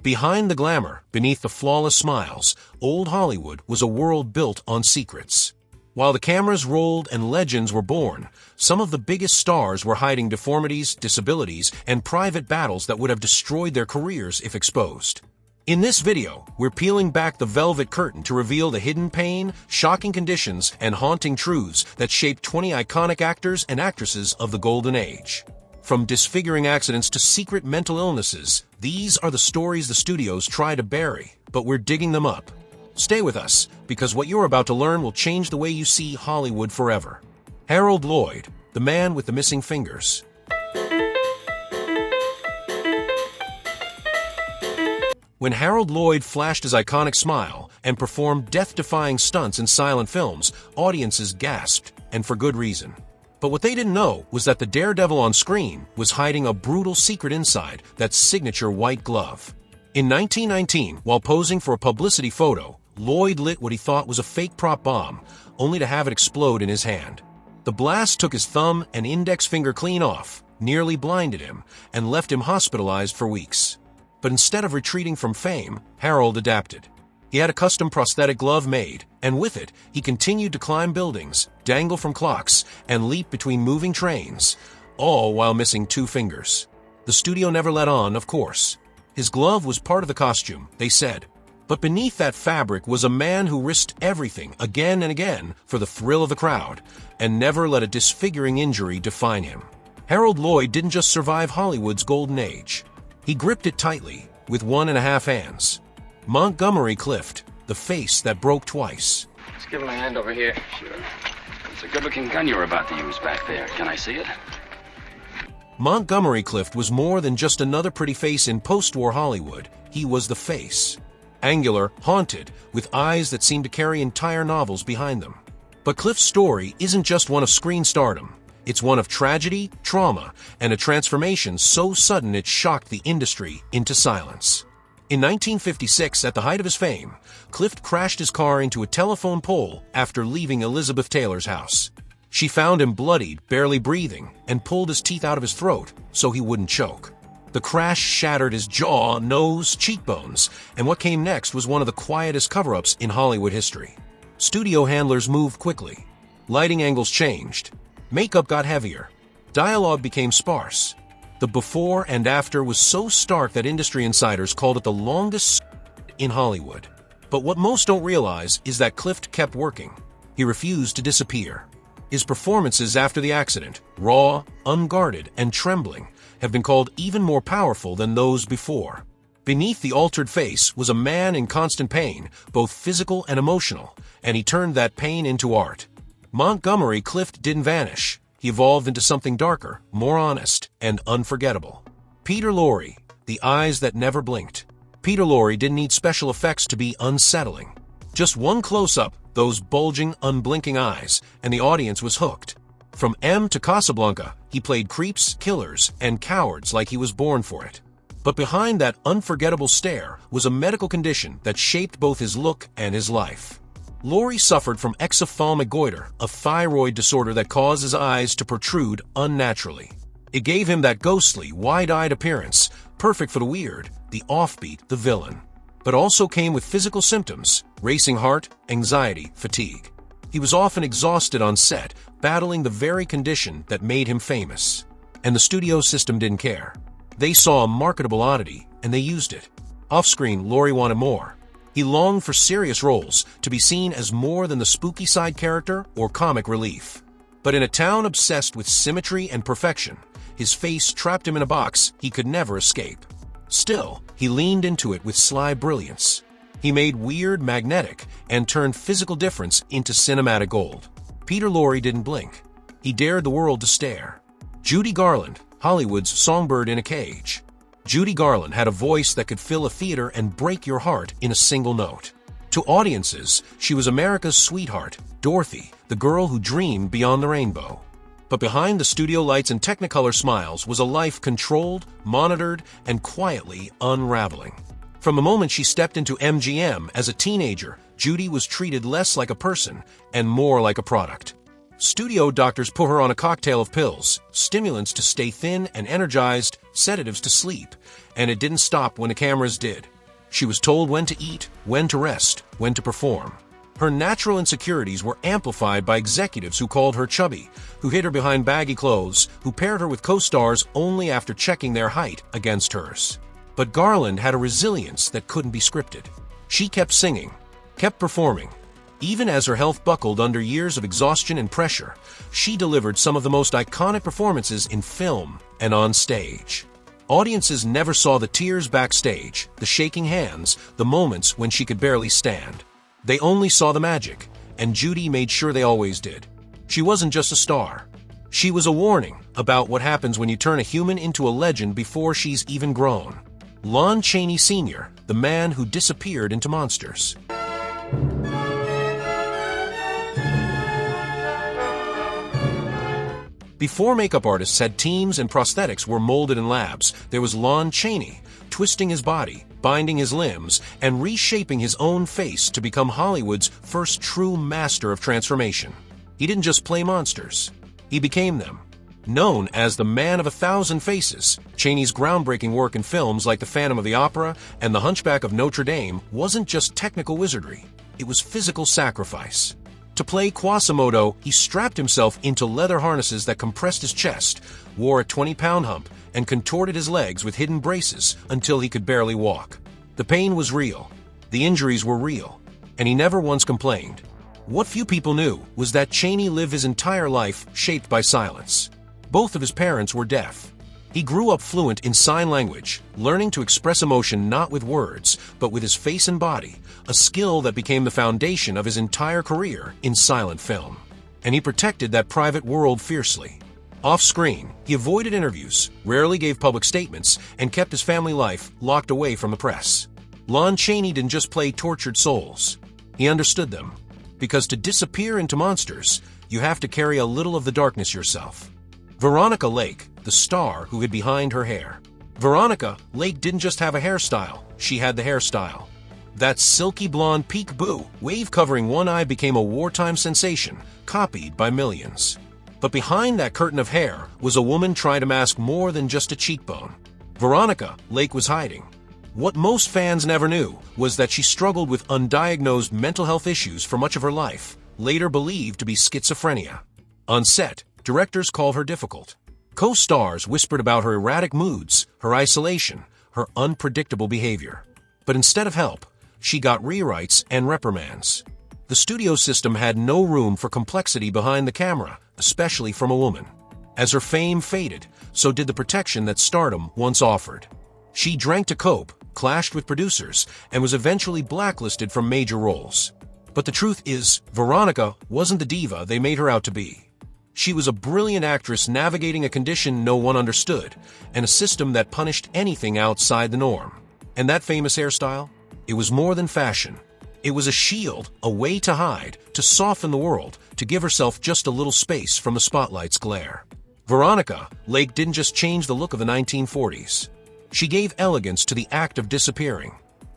Behind the glamour, beneath the flawless smiles, old Hollywood was a world built on secrets. While the cameras rolled and legends were born, some of the biggest stars were hiding deformities, disabilities, and private battles that would have destroyed their careers if exposed. In this video, we're peeling back the velvet curtain to reveal the hidden pain, shocking conditions, and haunting truths that shaped 20 iconic actors and actresses of the Golden Age. From disfiguring accidents to secret mental illnesses, these are the stories the studios try to bury, but we're digging them up. Stay with us, because what you're about to learn will change the way you see Hollywood forever. Harold Lloyd, the man with the missing fingers. When Harold Lloyd flashed his iconic smile and performed death-defying stunts in silent films, audiences gasped, and for good reason. But what they didn't know was that the daredevil on screen was hiding a brutal secret inside that signature white glove. In 1919, while posing for a publicity photo, Lloyd lit what he thought was a fake prop bomb, only to have it explode in his hand. The blast took his thumb and index finger clean off, nearly blinded him, and left him hospitalized for weeks. But instead of retreating from fame, Harold adapted. He had a custom prosthetic glove made, and with it, he continued to climb buildings, dangle from clocks, and leap between moving trains, all while missing 2 fingers. The studio never let on, of course. His glove was part of the costume, they said. But beneath that fabric was a man who risked everything again and again for the thrill of the crowd, and never let a disfiguring injury define him. Harold Lloyd didn't just survive Hollywood's golden age. He gripped it tightly, with 1.5 hands. Montgomery Clift, the face that broke twice. Just give him a hand over here. Sure. It's a good-looking gun you were about to use back there. Can I see it? Montgomery Clift was more than just another pretty face in post-war Hollywood. He was the face. Angular, haunted, with eyes that seemed to carry entire novels behind them. But Clift's story isn't just one of screen stardom. It's one of tragedy, trauma, and a transformation so sudden it shocked the industry into silence. In 1956, at the height of his fame, Clift crashed his car into a telephone pole after leaving Elizabeth Taylor's house. She found him bloodied, barely breathing, and pulled his teeth out of his throat so he wouldn't choke. The crash shattered his jaw, nose, cheekbones, and what came next was one of the quietest cover-ups in Hollywood history. Studio handlers moved quickly. Lighting angles changed. Makeup got heavier. Dialogue became sparse. The before and after was so stark that industry insiders called it the longest in Hollywood. But what most don't realize is that Clift kept working. He refused to disappear. His performances after the accident, raw, unguarded, and trembling, have been called even more powerful than those before. Beneath the altered face was a man in constant pain, both physical and emotional, and he turned that pain into art. Montgomery Clift didn't vanish. He evolved into something darker, more honest, and unforgettable. Peter Lorre, the eyes that never blinked. Peter Lorre didn't need special effects to be unsettling. Just one close-up, those bulging, unblinking eyes, and the audience was hooked. From M to Casablanca, he played creeps, killers, and cowards like he was born for it. But behind that unforgettable stare was a medical condition that shaped both his look and his life. Lorre suffered from exophthalmic goiter, a thyroid disorder that caused his eyes to protrude unnaturally. It gave him that ghostly, wide-eyed appearance, perfect for the weird, the offbeat, the villain. But also came with physical symptoms, racing heart, anxiety, fatigue. He was often exhausted on set, battling the very condition that made him famous. And the studio system didn't care. They saw a marketable oddity, and they used it. Off-screen, Lorre wanted more. He longed for serious roles, to be seen as more than the spooky side character or comic relief. But in a town obsessed with symmetry and perfection, his face trapped him in a box he could never escape. Still, he leaned into it with sly brilliance. He made weird magnetic and turned physical difference into cinematic gold. Peter Lorre didn't blink. He dared the world to stare. Judy Garland, Hollywood's songbird in a cage. Judy Garland had a voice that could fill a theater and break your heart in a single note. To audiences, she was America's sweetheart, Dorothy, the girl who dreamed beyond the rainbow. But behind the studio lights and Technicolor smiles was a life controlled, monitored, and quietly unraveling. From the moment she stepped into MGM as a teenager, Judy was treated less like a person and more like a product. Studio doctors put her on a cocktail of pills, stimulants to stay thin and energized, sedatives to sleep, and it didn't stop when the cameras did. She was told when to eat, when to rest, when to perform. Her natural insecurities were amplified by executives who called her chubby, who hid her behind baggy clothes, who paired her with co-stars only after checking their height against hers. But Garland had a resilience that couldn't be scripted. She kept singing, kept performing. Even as her health buckled under years of exhaustion and pressure, she delivered some of the most iconic performances in film and on stage. Audiences never saw the tears backstage, the shaking hands, the moments when she could barely stand. They only saw the magic, and Judy made sure they always did. She wasn't just a star. She was a warning about what happens when you turn a human into a legend before she's even grown. Lon Chaney Sr., the man who disappeared into monsters. Before makeup artists had teams and prosthetics were molded in labs, there was Lon Chaney, twisting his body, binding his limbs, and reshaping his own face to become Hollywood's first true master of transformation. He didn't just play monsters. He became them. Known as the Man of 1,000 Faces, Chaney's groundbreaking work in films like The Phantom of the Opera and The Hunchback of Notre Dame wasn't just technical wizardry. It was physical sacrifice. To play Quasimodo, he strapped himself into leather harnesses that compressed his chest, wore a 20-pound hump, and contorted his legs with hidden braces until he could barely walk. The pain was real, the injuries were real, and he never once complained. What few people knew was that Chaney lived his entire life shaped by silence. Both of his parents were deaf. He grew up fluent in sign language, learning to express emotion not with words, but with his face and body, a skill that became the foundation of his entire career in silent film. And he protected that private world fiercely. Off-screen, he avoided interviews, rarely gave public statements, and kept his family life locked away from the press. Lon Chaney didn't just play tortured souls. He understood them. Because to disappear into monsters, you have to carry a little of the darkness yourself. Veronica Lake, the star who hid behind her hair. Veronica Lake didn't just have a hairstyle, she had the hairstyle. That silky blonde peekaboo, wave covering one eye became a wartime sensation, copied by millions. But behind that curtain of hair was a woman trying to mask more than just a cheekbone. Veronica Lake was hiding. What most fans never knew was that she struggled with undiagnosed mental health issues for much of her life, later believed to be schizophrenia. On set, directors called her difficult. Co-stars whispered about her erratic moods, her isolation, her unpredictable behavior. But instead of help, she got rewrites and reprimands. The studio system had no room for complexity behind the camera, especially from a woman. As her fame faded, so did the protection that stardom once offered. She drank to cope, clashed with producers, and was eventually blacklisted from major roles. But the truth is, Veronica wasn't the diva they made her out to be. She was a brilliant actress navigating a condition no one understood, and a system that punished anything outside the norm. And that famous hairstyle? It was more than fashion. It was a shield, a way to hide, to soften the world, to give herself just a little space from the spotlight's glare. Veronica Lake didn't just change the look of the 1940s. She gave elegance to the act of disappearing.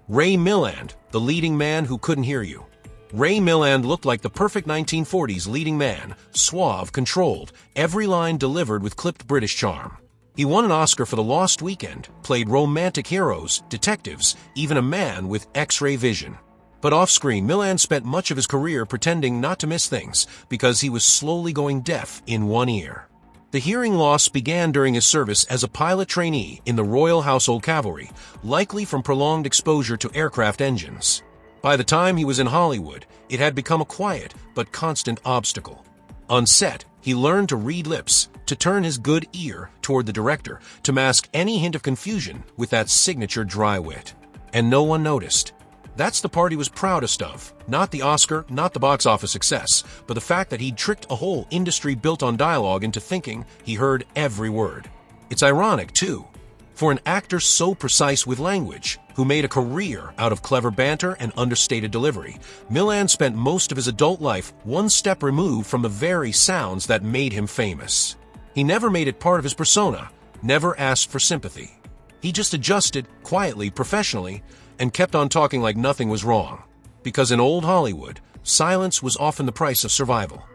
Ray Milland, the leading man who couldn't hear you. Ray Milland looked like the perfect 1940s leading man, suave, controlled, every line delivered with clipped British charm. He won an Oscar for The Lost Weekend, played romantic heroes, detectives, even a man with X-ray vision. But off-screen, Milland spent much of his career pretending not to miss things because he was slowly going deaf in one ear. The hearing loss began during his service as a pilot trainee in the Royal Household Cavalry, likely from prolonged exposure to aircraft engines. By the time he was in Hollywood, it had become a quiet but constant obstacle. On set, he learned to read lips, to turn his good ear toward the director, to mask any hint of confusion with that signature dry wit. And no one noticed. That's the part he was proudest of. Not the Oscar, not the box office success, but the fact that he'd tricked a whole industry built on dialogue into thinking he heard every word. It's ironic, too. For an actor so precise with language, who made a career out of clever banter and understated delivery, Milland spent most of his adult life one step removed from the very sounds that made him famous. He never made it part of his persona, never asked for sympathy. He just adjusted, quietly, professionally, and kept on talking like nothing was wrong. Because in old Hollywood, silence was often the price of survival.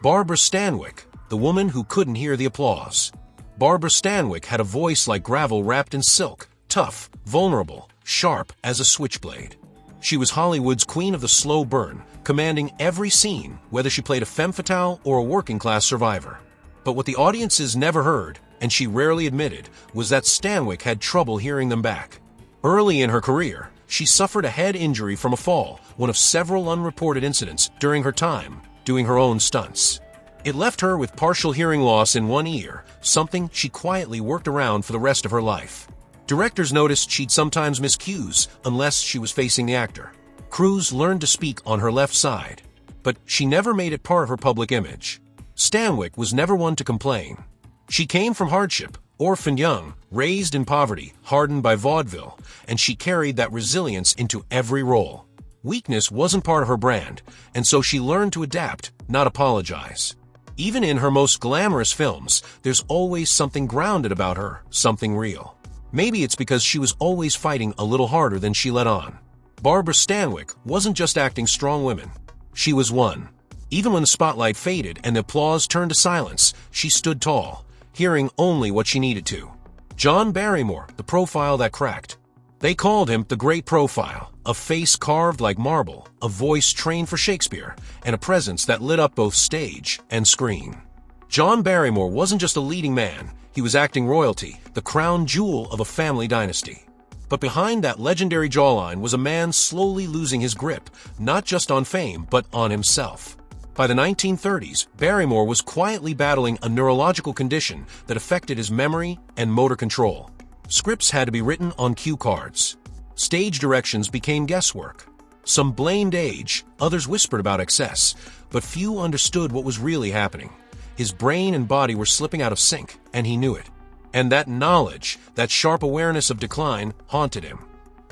Barbara Stanwyck, the woman who couldn't hear the applause. Barbara Stanwyck had a voice like gravel wrapped in silk, tough, vulnerable. sharp as a switchblade. She was Hollywood's queen of the slow burn, commanding every scene, whether she played a femme fatale or a working-class survivor. But what the audiences never heard, and she rarely admitted, was that Stanwyck had trouble hearing them back. Early in her career, she suffered a head injury from a fall, one of several unreported incidents during her time doing her own stunts. It left her with partial hearing loss in one ear, something she quietly worked around for the rest of her life. Directors noticed she'd sometimes miss cues unless she was facing the actor. Crews learned to speak on her left side, but she never made it part of her public image. Stanwyck was never one to complain. She came from hardship, orphaned young, raised in poverty, hardened by vaudeville, and she carried that resilience into every role. Weakness wasn't part of her brand, and so she learned to adapt, not apologize. Even in her most glamorous films, there's always something grounded about her, something real. Maybe it's because she was always fighting a little harder than she let on. Barbara Stanwyck wasn't just acting strong women. She was one. Even when the spotlight faded and the applause turned to silence, she stood tall, hearing only what she needed to. John Barrymore, the profile that cracked. They called him the Great Profile, a face carved like marble, a voice trained for Shakespeare, and a presence that lit up both stage and screen. John Barrymore wasn't just a leading man, he was acting royalty, the crown jewel of a family dynasty. But behind that legendary jawline was a man slowly losing his grip, not just on fame, but on himself. By the 1930s, Barrymore was quietly battling a neurological condition that affected his memory and motor control. Scripts had to be written on cue cards. Stage directions became guesswork. Some blamed age, others whispered about excess, but few understood what was really happening. His brain and body were slipping out of sync, and he knew it. And that knowledge, that sharp awareness of decline, haunted him.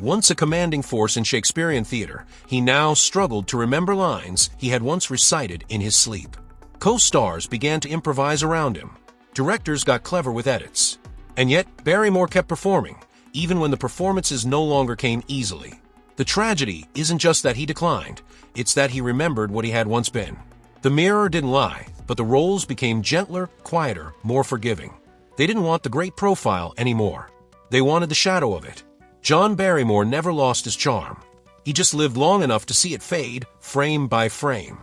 Once a commanding force in Shakespearean theater, he now struggled to remember lines he had once recited in his sleep. Co-stars began to improvise around him. Directors got clever with edits. And yet, Barrymore kept performing, even when the performances no longer came easily. The tragedy isn't just that he declined, it's that he remembered what he had once been. The mirror didn't lie, but the roles became gentler, quieter, more forgiving. They didn't want the great profile anymore. They wanted the shadow of it. John Barrymore never lost his charm. He just lived long enough to see it fade, frame by frame.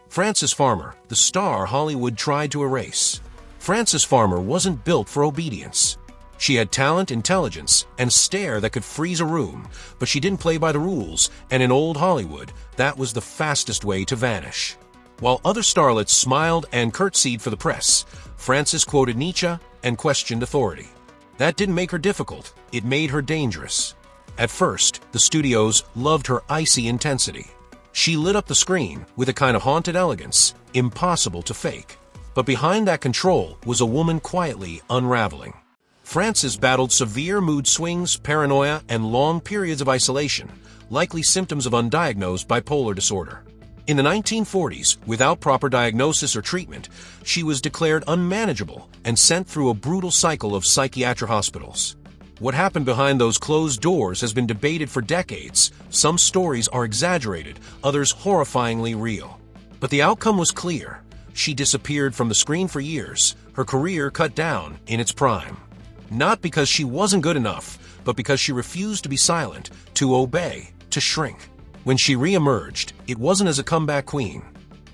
Frances Farmer, the star Hollywood tried to erase. Frances Farmer wasn't built for obedience. She had talent, intelligence, and a stare that could freeze a room, but she didn't play by the rules, and in old Hollywood, that was the fastest way to vanish. While other starlets smiled and curtsied for the press, Frances quoted Nietzsche and questioned authority. That didn't make her difficult, it made her dangerous. At first, the studios loved her icy intensity. She lit up the screen with a kind of haunted elegance, impossible to fake. But behind that control was a woman quietly unraveling. Frances battled severe mood swings, paranoia, and long periods of isolation, likely symptoms of undiagnosed bipolar disorder. In the 1940s, without proper diagnosis or treatment, she was declared unmanageable and sent through a brutal cycle of psychiatric hospitals. What happened behind those closed doors has been debated for decades. Some stories are exaggerated, others horrifyingly real. But the outcome was clear. She disappeared from the screen for years, her career cut down in its prime. Not because she wasn't good enough, but because she refused to be silent, to obey, to shrink. When she re-emerged, it wasn't as a comeback queen.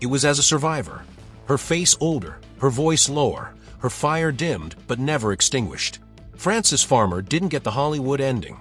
It was as a survivor. Her face older, her voice lower, her fire dimmed but never extinguished. Frances Farmer didn't get the Hollywood ending,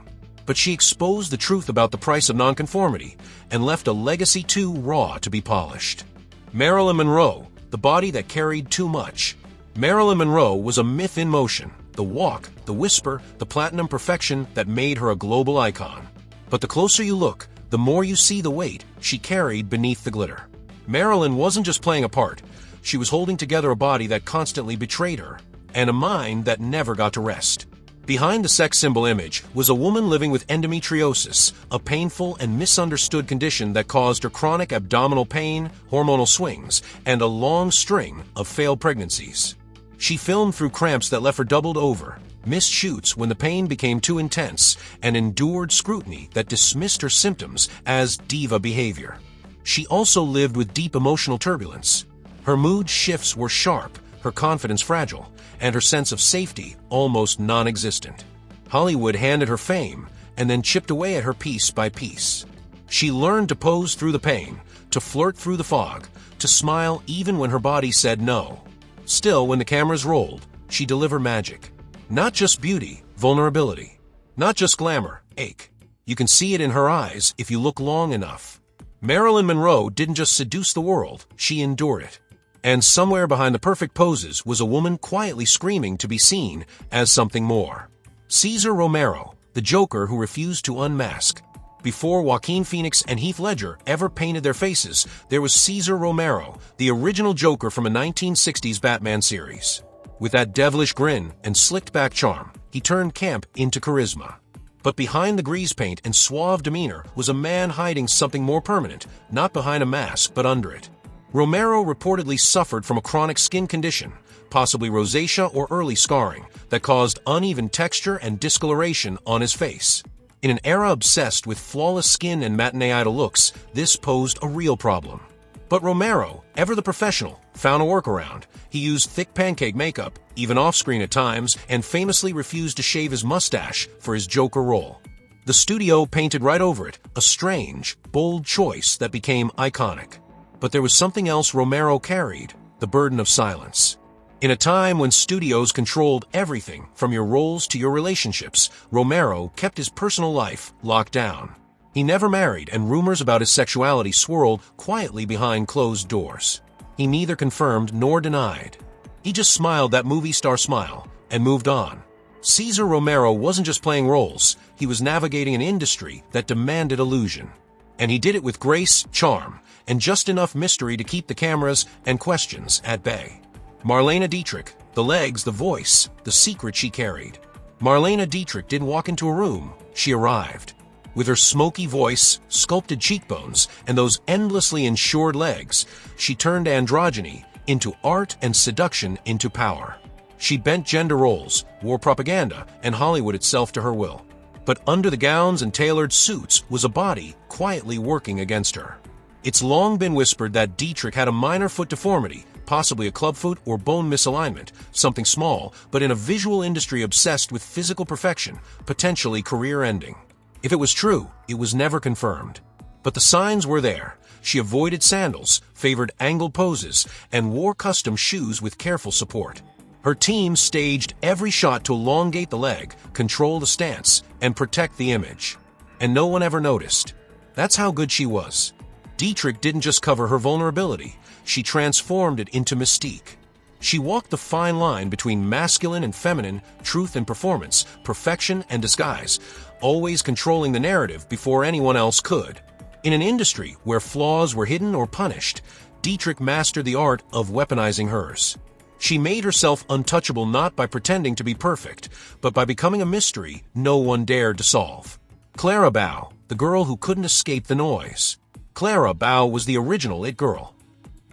but she exposed the truth about the price of nonconformity and left a legacy too raw to be polished. Marilyn Monroe, the body that carried too much. Marilyn Monroe was a myth in motion. The walk, the whisper, the platinum perfection that made her a global icon. But the closer you look, the more you see the weight she carried beneath the glitter. Marilyn wasn't just playing a part. She was holding together a body that constantly betrayed her, and a mind that never got to rest. Behind the sex symbol image was a woman living with endometriosis, a painful and misunderstood condition that caused her chronic abdominal pain, hormonal swings, and a long string of failed pregnancies. She filmed through cramps that left her doubled over, missed shoots when the pain became too intense, and endured scrutiny that dismissed her symptoms as diva behavior. She also lived with deep emotional turbulence. Her mood shifts were sharp, her confidence fragile, and her sense of safety almost non-existent. Hollywood handed her fame, and then chipped away at her piece by piece. She learned to pose through the pain, to flirt through the fog, to smile even when her body said no. Still, when the cameras rolled, she delivered magic. Not just beauty, vulnerability. Not just glamour, ache. You can see it in her eyes if you look long enough. Marilyn Monroe didn't just seduce the world, she endured it. And somewhere behind the perfect poses was a woman quietly screaming to be seen as something more. Cesar Romero, the Joker who refused to unmask. Before Joaquin Phoenix and Heath Ledger ever painted their faces, there was Cesar Romero, the original Joker from a 1960s Batman series. With that devilish grin and slicked-back charm, he turned camp into charisma. But behind the grease paint and suave demeanor was a man hiding something more permanent, not behind a mask but under it. Romero reportedly suffered from a chronic skin condition, possibly rosacea or early scarring, that caused uneven texture and discoloration on his face. In an era obsessed with flawless skin and matinee idol looks, this posed a real problem. But Romero, ever the professional, found a workaround. He used thick pancake makeup, even off-screen at times, and famously refused to shave his mustache for his Joker role. The studio painted right over it, a strange, bold choice that became iconic. But there was something else Romero carried, the burden of silence. In a time when studios controlled everything from your roles to your relationships, Romero kept his personal life locked down. He never married, and rumors about his sexuality swirled quietly behind closed doors. He neither confirmed nor denied. He just smiled that movie star smile and moved on. Cesar Romero wasn't just playing roles, he was navigating an industry that demanded illusion. And he did it with grace, charm, and just enough mystery to keep the cameras and questions at bay. Marlene Dietrich, the legs, the voice, the secret she carried. Marlene Dietrich didn't walk into a room, she arrived. With her smoky voice, sculpted cheekbones, and those endlessly insured legs, she turned androgyny into art and seduction into power. She bent gender roles, wore propaganda, and Hollywood itself to her will. But under the gowns and tailored suits was a body quietly working against her. It's long been whispered that Dietrich had a minor foot deformity, possibly a clubfoot or bone misalignment, something small, but in a visual industry obsessed with physical perfection, potentially career-ending. If it was true, it was never confirmed. But the signs were there. She avoided sandals, favored angled poses, and wore custom shoes with careful support. Her team staged every shot to elongate the leg, control the stance, and protect the image. And no one ever noticed. That's how good she was. Dietrich didn't just cover her vulnerability, she transformed it into mystique. She walked the fine line between masculine and feminine, truth and performance, perfection and disguise, always controlling the narrative before anyone else could. In an industry where flaws were hidden or punished, Dietrich mastered the art of weaponizing hers. She made herself untouchable not by pretending to be perfect, but by becoming a mystery no one dared to solve. Clara Bow, the girl who couldn't escape the noise. Clara Bow was the original it girl.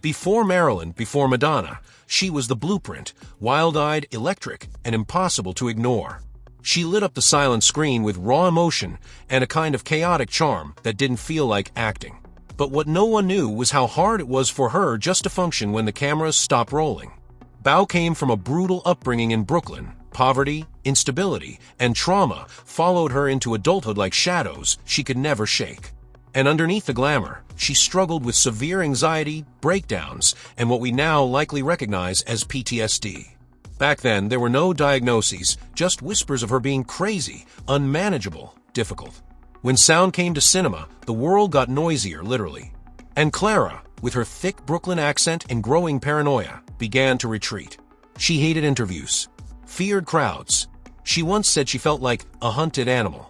Before Marilyn, before Madonna, she was the blueprint, wild-eyed, electric, and impossible to ignore. She lit up the silent screen with raw emotion and a kind of chaotic charm that didn't feel like acting. But what no one knew was how hard it was for her just to function when the cameras stopped rolling. Bow came from a brutal upbringing in Brooklyn. Poverty, instability, and trauma followed her into adulthood like shadows she could never shake. And underneath the glamour, she struggled with severe anxiety, breakdowns, and what we now likely recognize as PTSD. Back then, there were no diagnoses, just whispers of her being crazy, unmanageable, difficult. When sound came to cinema, the world got noisier, literally. And Clara, with her thick Brooklyn accent and growing paranoia, began to retreat. She hated interviews, feared crowds. She once said she felt like a hunted animal.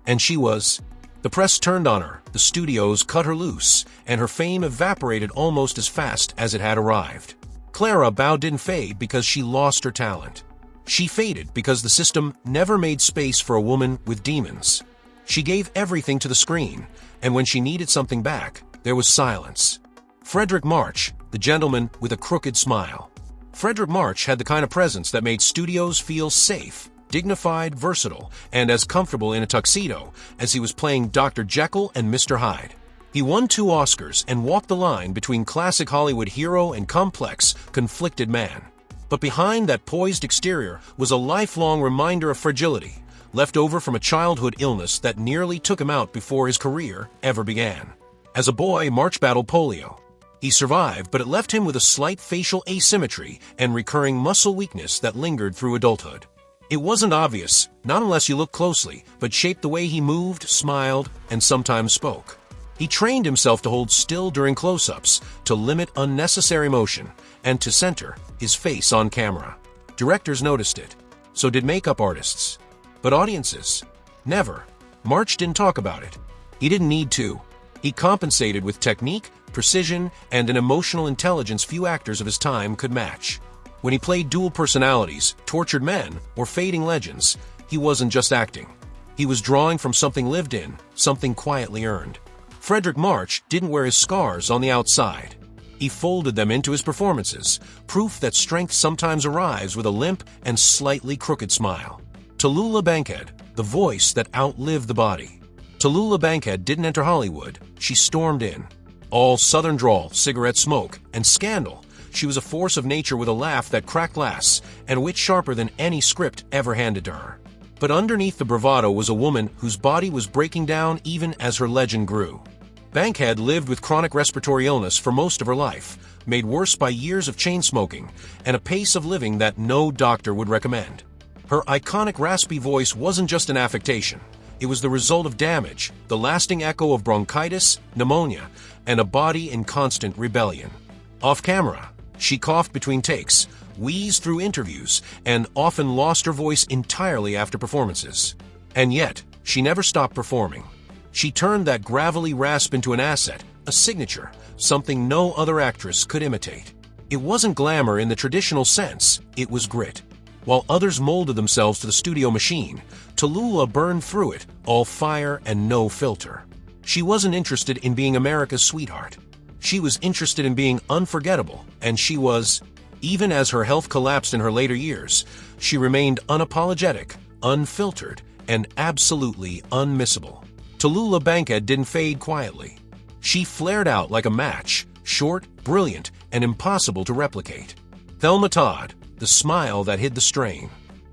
And she was. The press turned on her, the studios cut her loose, and her fame evaporated almost as fast as it had arrived. Clara Bow didn't fade because she lost her talent. She faded because the system never made space for a woman with demons. She gave everything to the screen, and when she needed something back, there was silence. Frederick March, the gentleman with a crooked smile. Frederick March had the kind of presence that made studios feel safe, dignified, versatile, and as comfortable in a tuxedo as he was playing Dr. Jekyll and Mr. Hyde. He won 2 Oscars and walked the line between classic Hollywood hero and complex, conflicted man. But behind that poised exterior was a lifelong reminder of fragility, left over from a childhood illness that nearly took him out before his career ever began. As a boy, March battled polio. He survived, but it left him with a slight facial asymmetry and recurring muscle weakness that lingered through adulthood. It wasn't obvious, not unless you looked closely, but shaped the way he moved, smiled, and sometimes spoke. He trained himself to hold still during close-ups, to limit unnecessary motion, and to center his face on camera. Directors noticed it. So did makeup artists. But audiences? Never. March didn't talk about it. He didn't need to. He compensated with technique, precision, and an emotional intelligence few actors of his time could match. When he played dual personalities, tortured men, or fading legends, he wasn't just acting. He was drawing from something lived in, something quietly earned. Frederick March didn't wear his scars on the outside. He folded them into his performances, proof that strength sometimes arrives with a limp and slightly crooked smile. Tallulah Bankhead, the voice that outlived the body. Tallulah Bankhead didn't enter Hollywood, she stormed in. All southern drawl, cigarette smoke, and scandal, she was a force of nature with a laugh that cracked glass and a wit sharper than any script ever handed to her. But underneath the bravado was a woman whose body was breaking down even as her legend grew. Bankhead lived with chronic respiratory illness for most of her life, made worse by years of chain smoking and a pace of living that no doctor would recommend. Her iconic raspy voice wasn't just an affectation. It was the result of damage, the lasting echo of bronchitis, pneumonia, and a body in constant rebellion. Off camera, she coughed between takes, wheezed through interviews, and often lost her voice entirely after performances. And yet, she never stopped performing. She turned that gravelly rasp into an asset, a signature, something no other actress could imitate. It wasn't glamour in the traditional sense, it was grit. While others molded themselves to the studio machine, Tallulah burned through it, all fire and no filter. She wasn't interested in being America's sweetheart. She was interested in being unforgettable, and she was. Even as her health collapsed in her later years, she remained unapologetic, unfiltered, and absolutely unmissable. Tallulah Bankhead didn't fade quietly. She flared out like a match, short, brilliant, and impossible to replicate. Thelma Todd, the smile that hid the strain.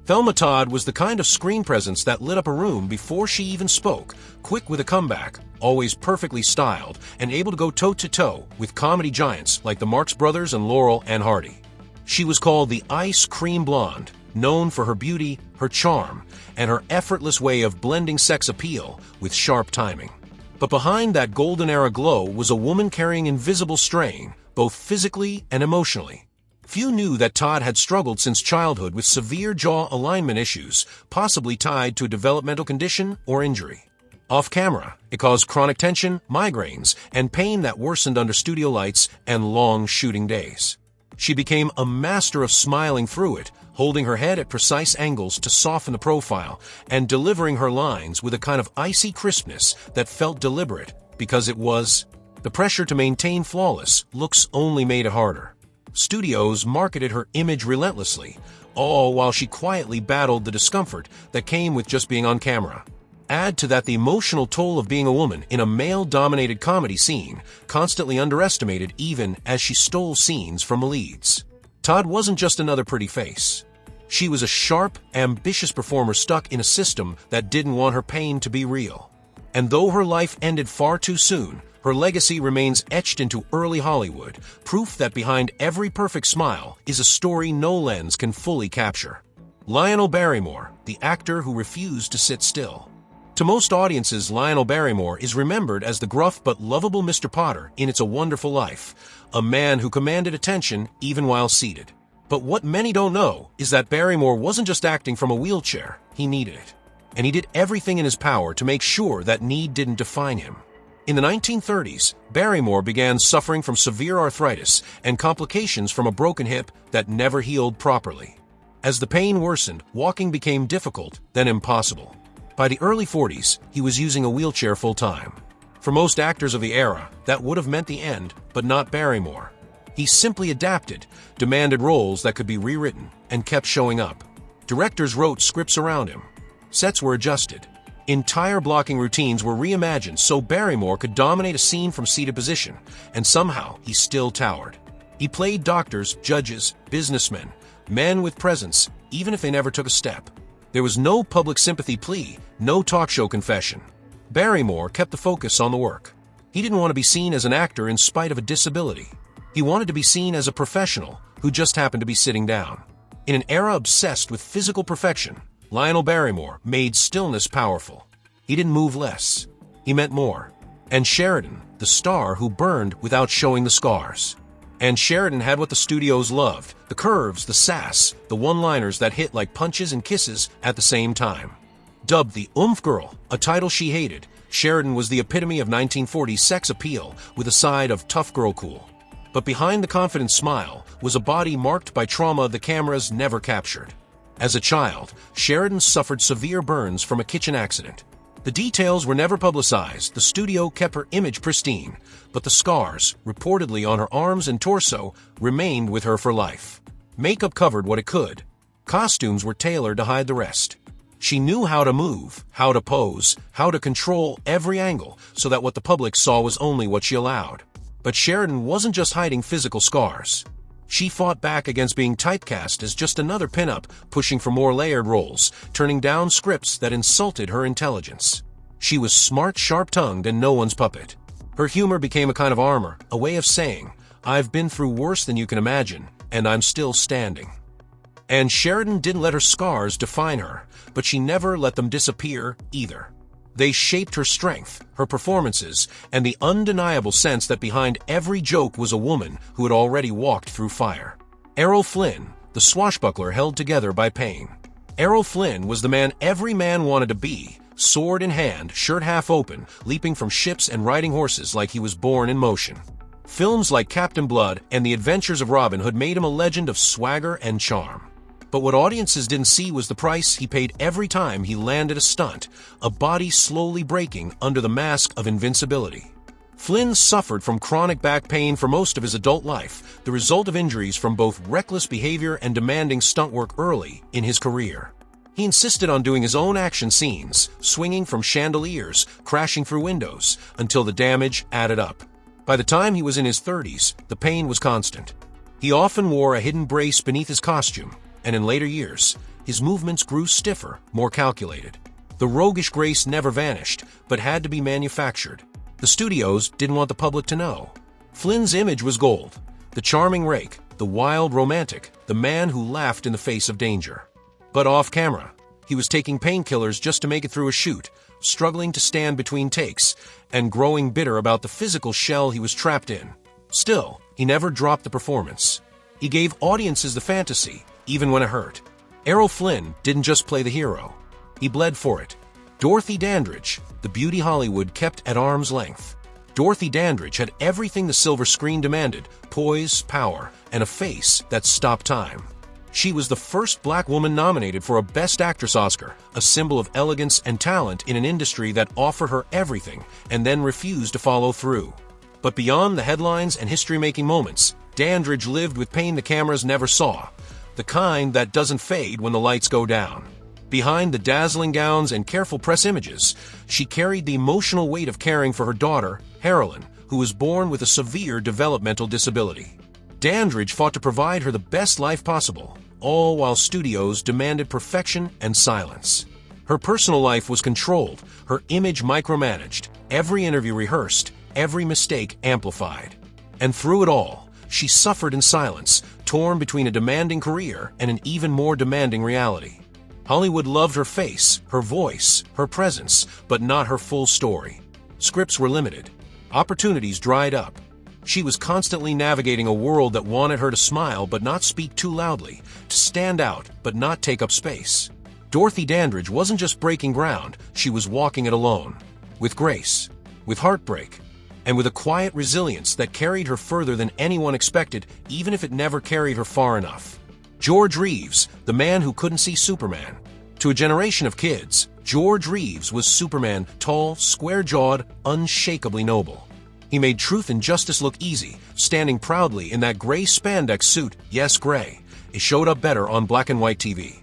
Thelma Todd was the kind of screen presence that lit up a room before she even spoke, quick with a comeback, always perfectly styled, and able to go toe-to-toe with comedy giants like the Marx Brothers and Laurel and Hardy. She was called the Ice Cream Blonde, known for her beauty, her charm, and her effortless way of blending sex appeal with sharp timing. But behind that golden-era glow was a woman carrying invisible strain, both physically and emotionally. Few knew that Todd had struggled since childhood with severe jaw alignment issues, possibly tied to a developmental condition or injury. Off camera, it caused chronic tension, migraines, and pain that worsened under studio lights and long shooting days. She became a master of smiling through it, holding her head at precise angles to soften the profile, and delivering her lines with a kind of icy crispness that felt deliberate, because it was. The pressure to maintain flawless looks only made it harder. Studios marketed her image relentlessly, all while she quietly battled the discomfort that came with just being on camera. Add to that the emotional toll of being a woman in a male-dominated comedy scene, constantly underestimated even as she stole scenes from the leads. Todd wasn't just another pretty face. She was a sharp, ambitious performer stuck in a system that didn't want her pain to be real. And though her life ended far too soon, her legacy remains etched into early Hollywood, proof that behind every perfect smile is a story no lens can fully capture. Lionel Barrymore, the actor who refused to sit still. To most audiences, Lionel Barrymore is remembered as the gruff but lovable Mr. Potter in It's a Wonderful Life, a man who commanded attention even while seated. But what many don't know is that Barrymore wasn't just acting from a wheelchair, he needed it. And he did everything in his power to make sure that need didn't define him. In the 1930s, Barrymore began suffering from severe arthritis and complications from a broken hip that never healed properly. As the pain worsened, walking became difficult, then impossible. By the early 40s, he was using a wheelchair full-time. For most actors of the era, that would have meant the end, but not Barrymore. He simply adapted, demanded roles that could be rewritten, and kept showing up. Directors wrote scripts around him. Sets were adjusted. Entire blocking routines were reimagined so Barrymore could dominate a scene from seated position, and somehow he still towered. He played doctors, judges, businessmen, men with presence, even if they never took a step. There was no public sympathy plea, no talk show confession. Barrymore kept the focus on the work. He didn't want to be seen as an actor in spite of a disability. He wanted to be seen as a professional who just happened to be sitting down. In an era obsessed with physical perfection, Lionel Barrymore made stillness powerful. He didn't move less. He meant more. And Sheridan, the star who burned without showing the scars. And Sheridan had what the studios loved: the curves, the sass, the one-liners that hit like punches and kisses at the same time. Dubbed the Oomph Girl, a title she hated, Sheridan was the epitome of 1940s sex appeal with a side of tough girl cool. But behind the confident smile was a body marked by trauma the cameras never captured. As a child, Sheridan suffered severe burns from a kitchen accident. The details were never publicized. The studio kept her image pristine, but the scars, reportedly on her arms and torso, remained with her for life. Makeup covered what it could. Costumes were tailored to hide the rest. She knew how to move, how to pose, how to control every angle so that what the public saw was only what she allowed. But Sheridan wasn't just hiding physical scars. She fought back against being typecast as just another pinup, pushing for more layered roles, turning down scripts that insulted her intelligence. She was smart, sharp-tongued, and no one's puppet. Her humor became a kind of armor, a way of saying, "I've been through worse than you can imagine, and I'm still standing." And Sheridan didn't let her scars define her, but she never let them disappear either. They shaped her strength, her performances, and the undeniable sense that behind every joke was a woman who had already walked through fire. Errol Flynn, the swashbuckler held together by pain. Errol Flynn was the man every man wanted to be, sword in hand, shirt half open, leaping from ships and riding horses like he was born in motion. Films like Captain Blood and The Adventures of Robin Hood made him a legend of swagger and charm. But what audiences didn't see was the price he paid every time he landed a stunt, a body slowly breaking under the mask of invincibility. Flynn suffered from chronic back pain for most of his adult life, the result of injuries from both reckless behavior and demanding stunt work early in his career. He insisted on doing his own action scenes, swinging from chandeliers, crashing through windows, until the damage added up. By the time he was in his 30s, the pain was constant. He often wore a hidden brace beneath his costume, and in later years, his movements grew stiffer, more calculated. The roguish grace never vanished, but had to be manufactured. The studios didn't want the public to know. Flynn's image was gold: the charming rake, the wild romantic, the man who laughed in the face of danger. But off camera, he was taking painkillers just to make it through a shoot, struggling to stand between takes, and growing bitter about the physical shell he was trapped in. Still, he never dropped the performance. He gave audiences the fantasy, even when it hurt. Errol Flynn didn't just play the hero. He bled for it. Dorothy Dandridge, the beauty Hollywood kept at arm's length. Dorothy Dandridge had everything the silver screen demanded: poise, power, and a face that stopped time. She was the first black woman nominated for a Best Actress Oscar, a symbol of elegance and talent in an industry that offered her everything and then refused to follow through. But beyond the headlines and history-making moments, Dandridge lived with pain the cameras never saw, the kind that doesn't fade when the lights go down. Behind the dazzling gowns and careful press images, she carried the emotional weight of caring for her daughter, Marilyn, who was born with a severe developmental disability. Dandridge fought to provide her the best life possible, all while studios demanded perfection and silence. Her personal life was controlled, her image micromanaged, every interview rehearsed, every mistake amplified. And through it all, she suffered in silence, torn between a demanding career and an even more demanding reality. Hollywood loved her face, her voice, her presence, but not her full story. Scripts were limited. Opportunities dried up. She was constantly navigating a world that wanted her to smile but not speak too loudly, to stand out but not take up space. Dorothy Dandridge wasn't just breaking ground, she was walking it alone. With grace, with heartbreak, and with a quiet resilience that carried her further than anyone expected, even if it never carried her far enough. George Reeves, the man who couldn't see Superman. To a generation of kids, George Reeves was Superman, tall, square-jawed, unshakably noble. He made truth and justice look easy, standing proudly in that gray spandex suit, yes, gray. It showed up better on black and white TV.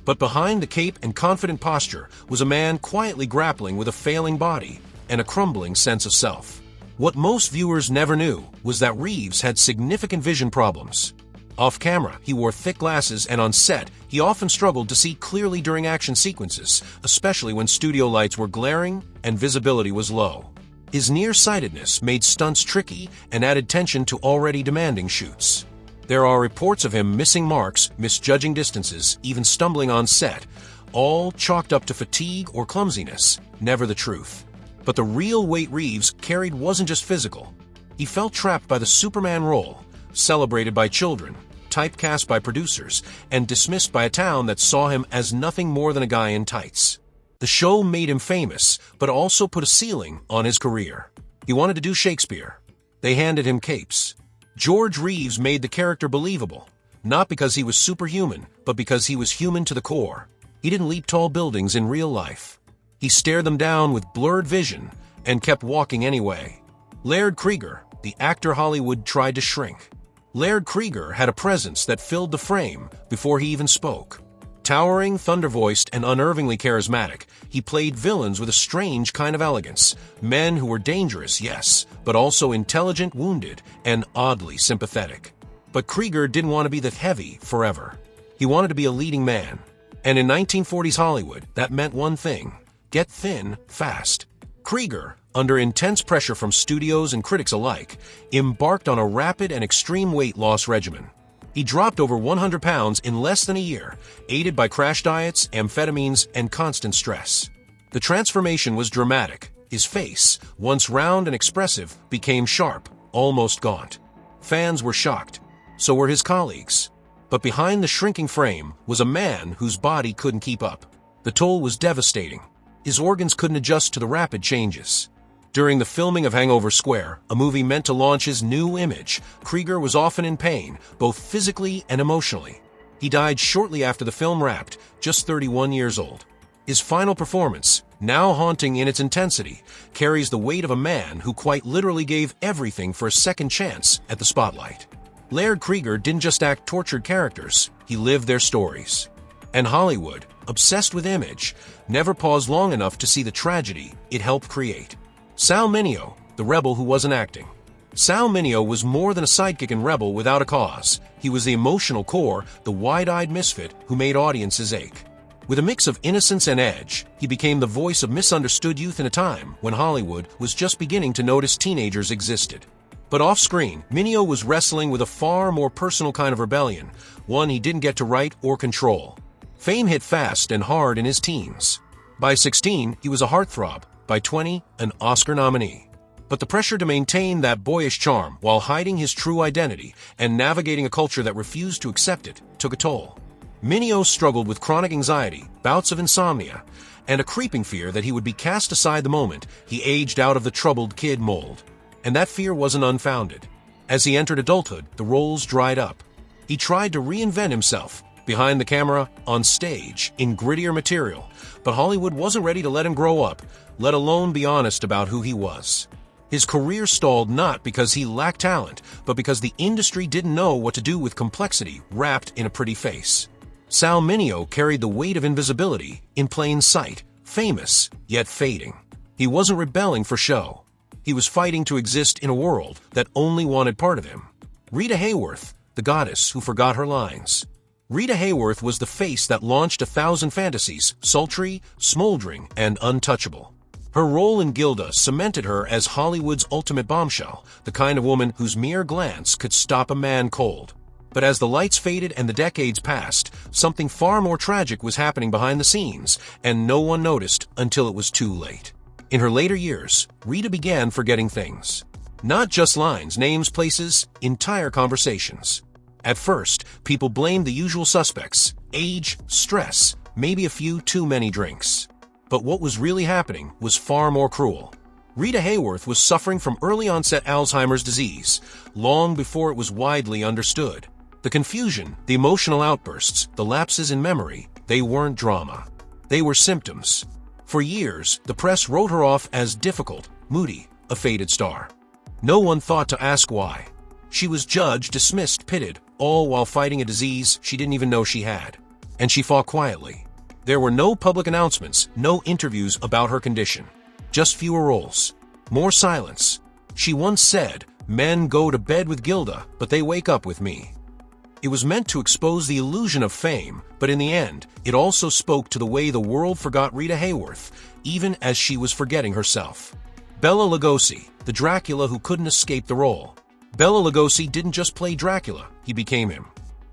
But behind the cape and confident posture was a man quietly grappling with a failing body and a crumbling sense of self. What most viewers never knew was that Reeves had significant vision problems. Off camera, he wore thick glasses, and on set, he often struggled to see clearly during action sequences, especially when studio lights were glaring and visibility was low. His nearsightedness made stunts tricky and added tension to already demanding shoots. There are reports of him missing marks, misjudging distances, even stumbling on set, all chalked up to fatigue or clumsiness, never the truth. But the real weight Reeves carried wasn't just physical. He felt trapped by the Superman role, celebrated by children, typecast by producers, and dismissed by a town that saw him as nothing more than a guy in tights. The show made him famous, but also put a ceiling on his career. He wanted to do Shakespeare. They handed him capes. George Reeves made the character believable, not because he was superhuman, but because he was human to the core. He didn't leap tall buildings in real life. He stared them down with blurred vision and kept walking anyway. Laird Krieger, the actor Hollywood tried to shrink. Laird Krieger had a presence that filled the frame before he even spoke. Towering, thunder-voiced, and unnervingly charismatic, he played villains with a strange kind of elegance. Men who were dangerous, yes, but also intelligent, wounded, and oddly sympathetic. But Krieger didn't want to be the heavy forever. He wanted to be a leading man. And in 1940s Hollywood, that meant one thing: get thin fast. Krieger, under intense pressure from studios and critics alike, embarked on a rapid and extreme weight loss regimen. He dropped over 100 pounds in less than a year, aided by crash diets, amphetamines, and constant stress. The transformation was dramatic. His face, once round and expressive, became sharp, almost gaunt. Fans were shocked. So were his colleagues. But behind the shrinking frame was a man whose body couldn't keep up. The toll was devastating. His organs couldn't adjust to the rapid changes. During the filming of Hangover Square, a movie meant to launch his new image, Krieger was often in pain, both physically and emotionally. He died shortly after the film wrapped, just 31 years old. His final performance, now haunting in its intensity, carries the weight of a man who quite literally gave everything for a second chance at the spotlight. Laird Krieger didn't just act tortured characters, he lived their stories. And Hollywood, obsessed with image, never paused long enough to see the tragedy it helped create. Sal Mineo, the rebel who wasn't acting. Sal Mineo was more than a sidekick and rebel without a cause. He was the emotional core, the wide-eyed misfit who made audiences ache. With a mix of innocence and edge, he became the voice of misunderstood youth in a time when Hollywood was just beginning to notice teenagers existed. But off-screen, Mineo was wrestling with a far more personal kind of rebellion, one he didn't get to write or control. Fame hit fast and hard in his teens. By 16, he was a heartthrob. By 20, an Oscar nominee. But the pressure to maintain that boyish charm while hiding his true identity and navigating a culture that refused to accept it took a toll. Mineo struggled with chronic anxiety, bouts of insomnia, and a creeping fear that he would be cast aside the moment he aged out of the troubled kid mold. And that fear wasn't unfounded. As he entered adulthood, the roles dried up. He tried to reinvent himself, behind the camera, on stage, in grittier material, but Hollywood wasn't ready to let him grow up, let alone be honest about who he was. His career stalled not because he lacked talent, but because the industry didn't know what to do with complexity wrapped in a pretty face. Sal Mineo carried the weight of invisibility in plain sight, famous, yet fading. He wasn't rebelling for show. He was fighting to exist in a world that only wanted part of him. Rita Hayworth, the goddess who forgot her lines. Rita Hayworth was the face that launched 1,000 fantasies, sultry, smoldering, and untouchable. Her role in Gilda cemented her as Hollywood's ultimate bombshell, the kind of woman whose mere glance could stop a man cold. But as the lights faded and the decades passed, something far more tragic was happening behind the scenes, and no one noticed until it was too late. In her later years, Rita began forgetting things. Not just lines, names, places, entire conversations. At first, people blamed the usual suspects: age, stress, maybe a few too many drinks. But what was really happening was far more cruel. Rita Hayworth was suffering from early-onset Alzheimer's disease, long before it was widely understood. The confusion, the emotional outbursts, the lapses in memory, they weren't drama. They were symptoms. For years, the press wrote her off as difficult, moody, a faded star. No one thought to ask why. She was judged, dismissed, pitted, all while fighting a disease she didn't even know she had. And she fought quietly. There were no public announcements, no interviews about her condition. Just fewer roles. More silence. She once said, "Men go to bed with Gilda, but they wake up with me." It was meant to expose the illusion of fame, but in the end, it also spoke to the way the world forgot Rita Hayworth, even as she was forgetting herself. Bela Lugosi, the Dracula who couldn't escape the role. Bela Lugosi didn't just play Dracula, he became him.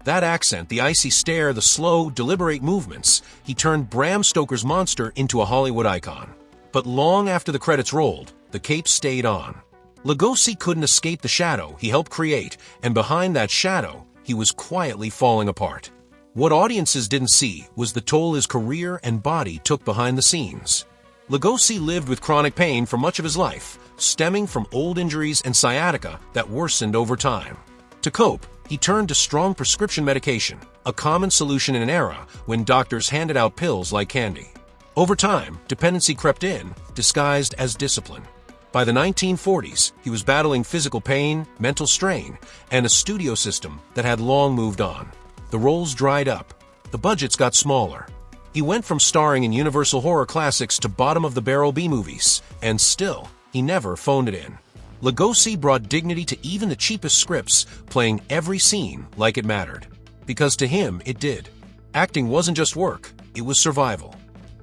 That accent, the icy stare, the slow, deliberate movements, he turned Bram Stoker's monster into a Hollywood icon. But long after the credits rolled, the cape stayed on. Lugosi couldn't escape the shadow he helped create, and behind that shadow, he was quietly falling apart. What audiences didn't see was the toll his career and body took behind the scenes. Lugosi lived with chronic pain for much of his life, stemming from old injuries and sciatica that worsened over time. To cope, he turned to strong prescription medication, a common solution in an era when doctors handed out pills like candy. Over time, dependency crept in, disguised as discipline. By the 1940s, he was battling physical pain, mental strain, and a studio system that had long moved on. The roles dried up. The budgets got smaller. He went from starring in Universal horror classics to bottom-of-the-barrel B-movies, and still, he never phoned it in. Lugosi brought dignity to even the cheapest scripts, playing every scene like it mattered. Because to him, it did. Acting wasn't just work, it was survival.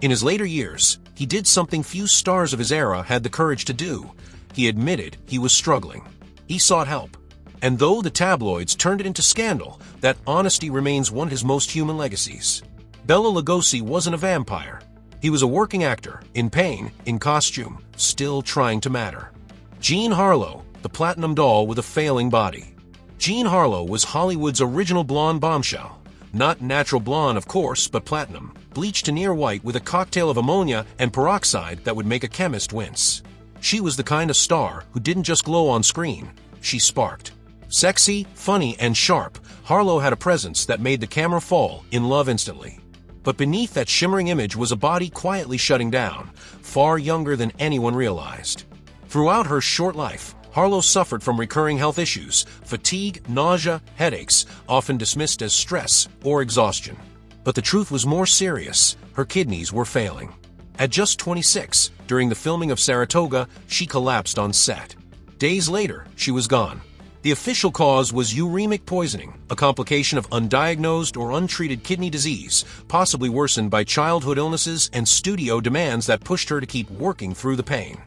In his later years, he did something few stars of his era had the courage to do. He admitted he was struggling. He sought help. And though the tabloids turned it into scandal, that honesty remains one of his most human legacies. Bela Lugosi wasn't a vampire. He was a working actor, in pain, in costume, still trying to matter. Jean Harlow, the platinum doll with a failing body. Jean Harlow was Hollywood's original blonde bombshell. Not natural blonde, of course, but platinum, bleached to near white with a cocktail of ammonia and peroxide that would make a chemist wince. She was the kind of star who didn't just glow on screen, she sparked. Sexy, funny, and sharp, Harlow had a presence that made the camera fall in love instantly. But beneath that shimmering image was a body quietly shutting down, far younger than anyone realized. Throughout her short life, Harlow suffered from recurring health issues, fatigue, nausea, headaches, often dismissed as stress or exhaustion. But the truth was more serious. Her kidneys were failing. At just 26, during the filming of Saratoga, she collapsed on set. Days later, she was gone. The official cause was uremic poisoning, a complication of undiagnosed or untreated kidney disease, possibly worsened by childhood illnesses and studio demands that pushed her to keep working through the pain.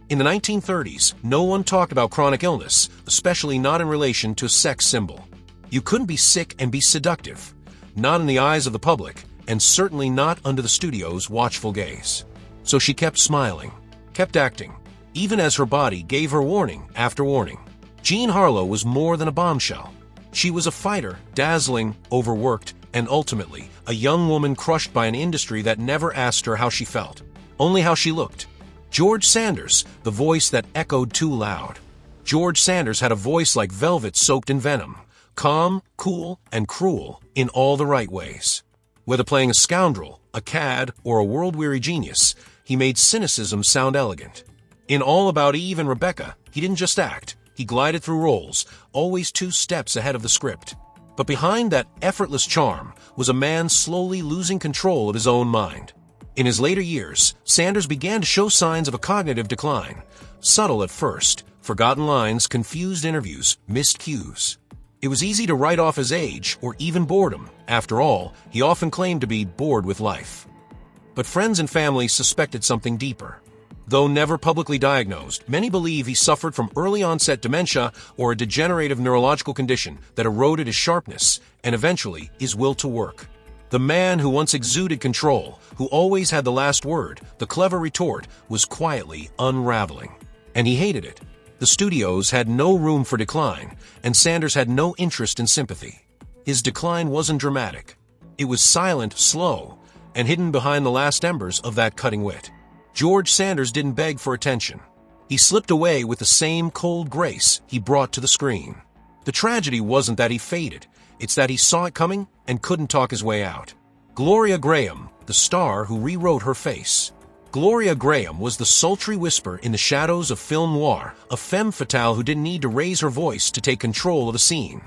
In the 1930s, no one talked about chronic illness, especially not in relation to a sex symbol. You couldn't be sick and be seductive, not in the eyes of the public, and certainly not under the studio's watchful gaze. So she kept smiling, kept acting, even as her body gave her warning after warning. Jean Harlow was more than a bombshell. She was a fighter, dazzling, overworked, and ultimately, a young woman crushed by an industry that never asked her how she felt, only how she looked. George Sanders, the voice that echoed too loud. George Sanders had a voice like velvet soaked in venom, calm, cool, and cruel in all the right ways. Whether playing a scoundrel, a cad, or a world-weary genius, he made cynicism sound elegant. In All About Eve and Rebecca, he didn't just act. He glided through roles, always 2 steps ahead of the script. But behind that effortless charm was a man slowly losing control of his own mind. In his later years, Sanders began to show signs of a cognitive decline. Subtle at first, forgotten lines, confused interviews, missed cues. It was easy to write off his age or even boredom. After all, he often claimed to be bored with life. But friends and family suspected something deeper. Though never publicly diagnosed, many believe he suffered from early-onset dementia or a degenerative neurological condition that eroded his sharpness and eventually his will to work. The man who once exuded control, who always had the last word, the clever retort, was quietly unraveling. And he hated it. The studios had no room for decline, and Sanders had no interest in sympathy. His decline wasn't dramatic. It was silent, slow, and hidden behind the last embers of that cutting wit. George Sanders didn't beg for attention. He slipped away with the same cold grace he brought to the screen. The tragedy wasn't that he faded, it's that he saw it coming and couldn't talk his way out. Gloria Graham, the star who rewrote her face. Gloria Graham was the sultry whisper in the shadows of film noir, a femme fatale who didn't need to raise her voice to take control of a scene.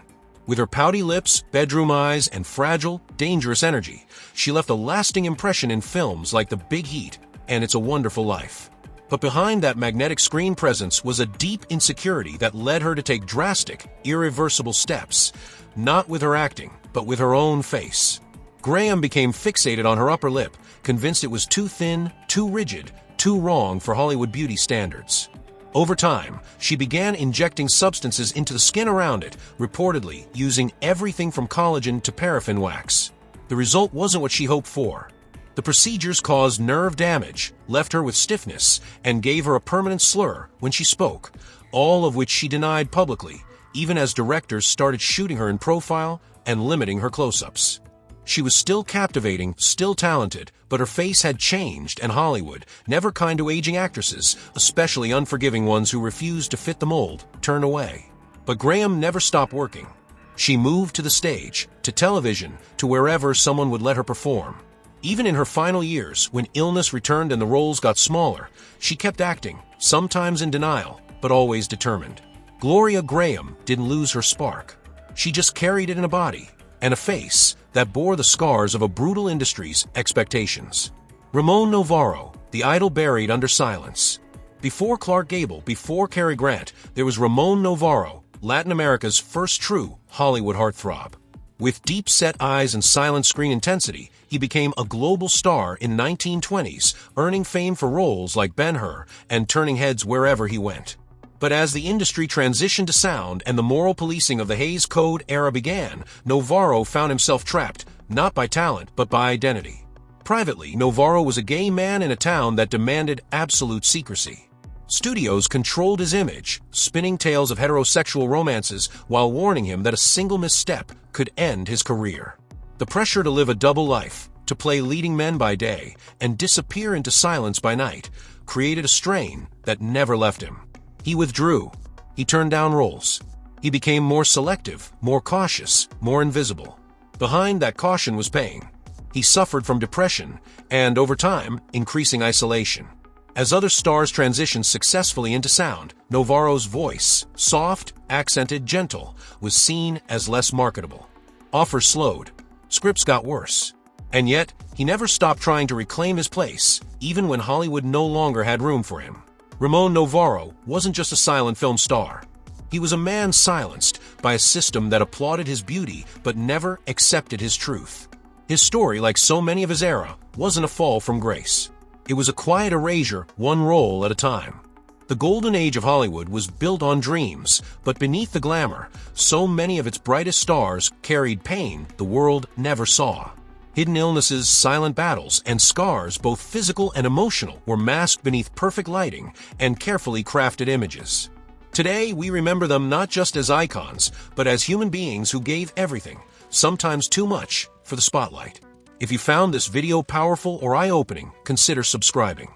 With her pouty lips, bedroom eyes, and fragile, dangerous energy, she left a lasting impression in films like The Big Heat and It's a Wonderful Life. But behind that magnetic screen presence was a deep insecurity that led her to take drastic, irreversible steps, not with her acting, but with her own face. Graham became fixated on her upper lip, convinced it was too thin, too rigid, too wrong for Hollywood beauty standards. Over time, she began injecting substances into the skin around it, reportedly using everything from collagen to paraffin wax. The result wasn't what she hoped for. The procedures caused nerve damage, left her with stiffness, and gave her a permanent slur when she spoke, all of which she denied publicly, even as directors started shooting her in profile and limiting her close-ups. She was still captivating, still talented, but her face had changed, and Hollywood, never kind to aging actresses, especially unforgiving ones who refused to fit the mold, turned away. But Graham never stopped working. She moved to the stage, to television, to wherever someone would let her perform. Even in her final years, when illness returned and the roles got smaller, she kept acting, sometimes in denial, but always determined. Gloria Graham didn't lose her spark. She just carried it in a body, and a face that bore the scars of a brutal industry's expectations. Ramon Novarro, the idol buried under silence. Before Clark Gable, before Cary Grant, there was Ramon Novarro, Latin America's first true Hollywood heartthrob. With deep-set eyes and silent screen intensity, he became a global star in 1920s, earning fame for roles like Ben-Hur and turning heads wherever he went. But as the industry transitioned to sound and the moral policing of the Hays Code era began, Novarro found himself trapped, not by talent, but by identity. Privately, Novarro was a gay man in a town that demanded absolute secrecy. Studios controlled his image, spinning tales of heterosexual romances while warning him that a single misstep could end his career. The pressure to live a double life, to play leading men by day and disappear into silence by night, created a strain that never left him. He withdrew. He turned down roles. He became more selective, more cautious, more invisible. Behind that caution was pain. He suffered from depression and, over time, increasing isolation. As other stars transitioned successfully into sound, Novarro's voice, soft, accented, gentle, was seen as less marketable. Offers slowed. Scripts got worse. And yet, he never stopped trying to reclaim his place, even when Hollywood no longer had room for him. Ramon Novarro wasn't just a silent film star. He was a man silenced by a system that applauded his beauty but never accepted his truth. His story, like so many of his era, wasn't a fall from grace. It was a quiet erasure, one role at a time. The golden age of Hollywood was built on dreams, but beneath the glamour, so many of its brightest stars carried pain the world never saw. Hidden illnesses, silent battles, and scars, both physical and emotional, were masked beneath perfect lighting and carefully crafted images. Today, we remember them not just as icons, but as human beings who gave everything, sometimes too much, for the spotlight. If you found this video powerful or eye-opening, consider subscribing.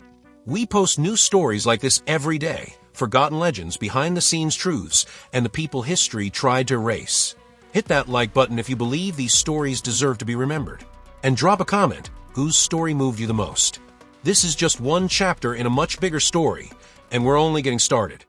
We post new stories like this every day, forgotten legends, behind-the-scenes truths, and the people history tried to erase. Hit that like button if you believe these stories deserve to be remembered. And drop a comment, whose story moved you the most. This is just one chapter in a much bigger story, and we're only getting started.